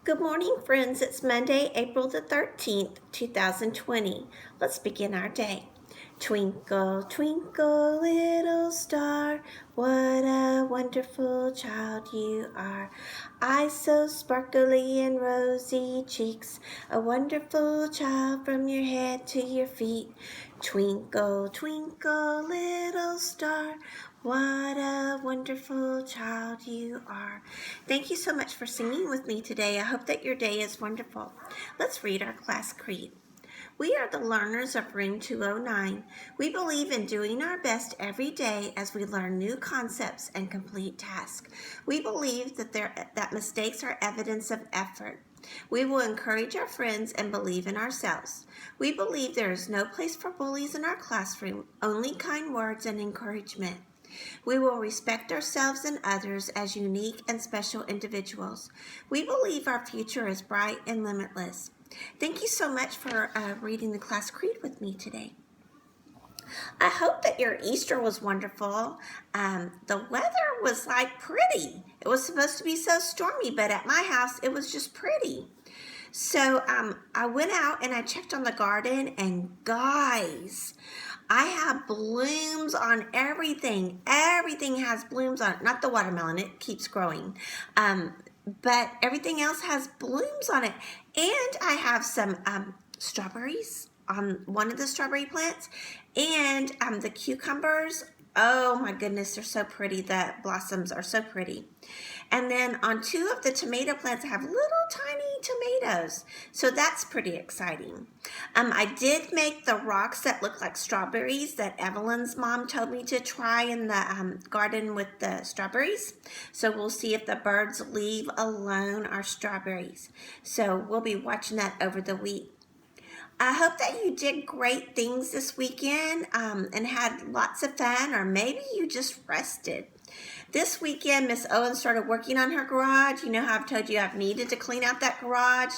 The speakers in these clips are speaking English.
Good morning, friends. It's Monday, April the 13th, 2020. Let's begin our day. Twinkle, twinkle, little star, what a wonderful child you are. Eyes so sparkly and rosy cheeks, a wonderful child from your head to your feet. Twinkle, twinkle, little star, what a wonderful child you are. Thank you so much for singing with me today. I hope that your day is wonderful. Let's read our class creed. We are the learners of Room 209. We believe in doing our best every day as we learn new concepts and complete tasks. We believe that mistakes are evidence of effort. We will encourage our friends and believe in ourselves. We believe there is no place for bullies in our classroom, only kind words and encouragement. We will respect ourselves and others as unique and special individuals. We believe our future is bright and limitless. Thank you so much for reading the class creed with me today. I hope that your Easter was wonderful. The weather was like pretty. It was supposed to be so stormy, but at my house it was just pretty. So I went out and I checked on the garden, and guys, I have blooms on everything. Everything has blooms on it. Not the watermelon, it keeps growing. But everything else has blooms on it. And I have some strawberries on one of the strawberry plants. And the cucumbers, oh my goodness, they're so pretty. The blossoms are so pretty. And then on two of the tomato plants, I have little tiny tomatoes. So that's pretty exciting. I did make the rocks that look like strawberries that Evelyn's mom told me to try in the garden with the strawberries. So we'll see if the birds leave alone our strawberries. So we'll be watching that over the week. I hope that you did great things this weekend and had lots of fun, or maybe you just rested. This weekend, Miss Owens started working on her garage. You know how I've told you I've needed to clean out that garage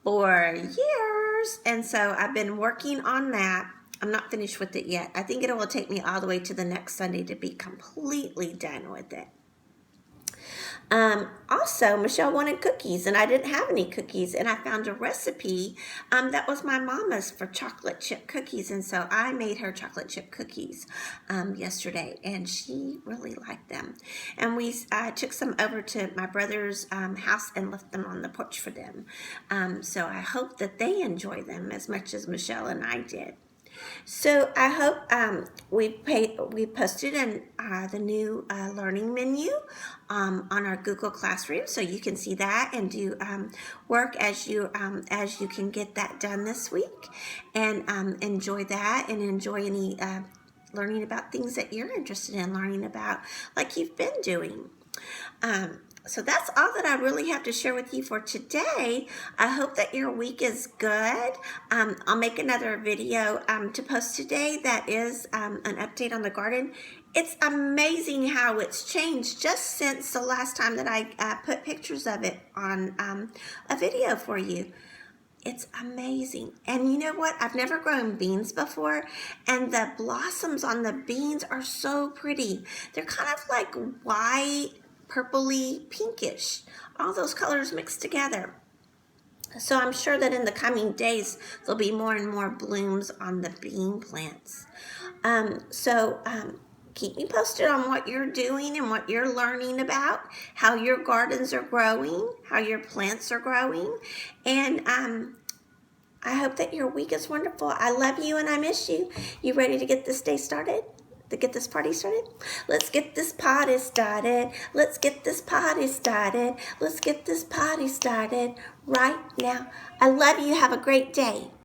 for years. And so I've been working on that. I'm not finished with it yet. I think it will take me all the way to the next Sunday to be completely done with it. Also, Michelle wanted cookies, and I didn't have any cookies, and I found a recipe that was my mama's for chocolate chip cookies, and so I made her chocolate chip cookies yesterday, and she really liked them. And we took some over to my brother's house and left them on the porch for them. So I hope that they enjoy them as much as Michelle and I did. So I hope we posted the new learning menu on our Google Classroom, so you can see that and do work as you can get that done this week, and enjoy that and enjoy any learning about things that you're interested in learning about, like you've been doing. So that's all that I really have to share with you for today. I hope that your week is good. I'll make another video to post today that is an update on the garden. It's amazing how it's changed just since the last time that I put pictures of it on a video for you. It's amazing. And you know what? I've never grown beans before, and the blossoms on the beans are so pretty. They're kind of like white, purpley, pinkish, all those colors mixed together. So I'm sure that in the coming days, there'll be more and more blooms on the bean plants. Keep me posted on what you're doing and what you're learning about, how your gardens are growing, how your plants are growing. And I hope that your week is wonderful. I love you and I miss you. You ready to get this day started? To get this party started? Let's get this party started. Let's get this party started. Let's get this party started right now. I love you. Have a great day.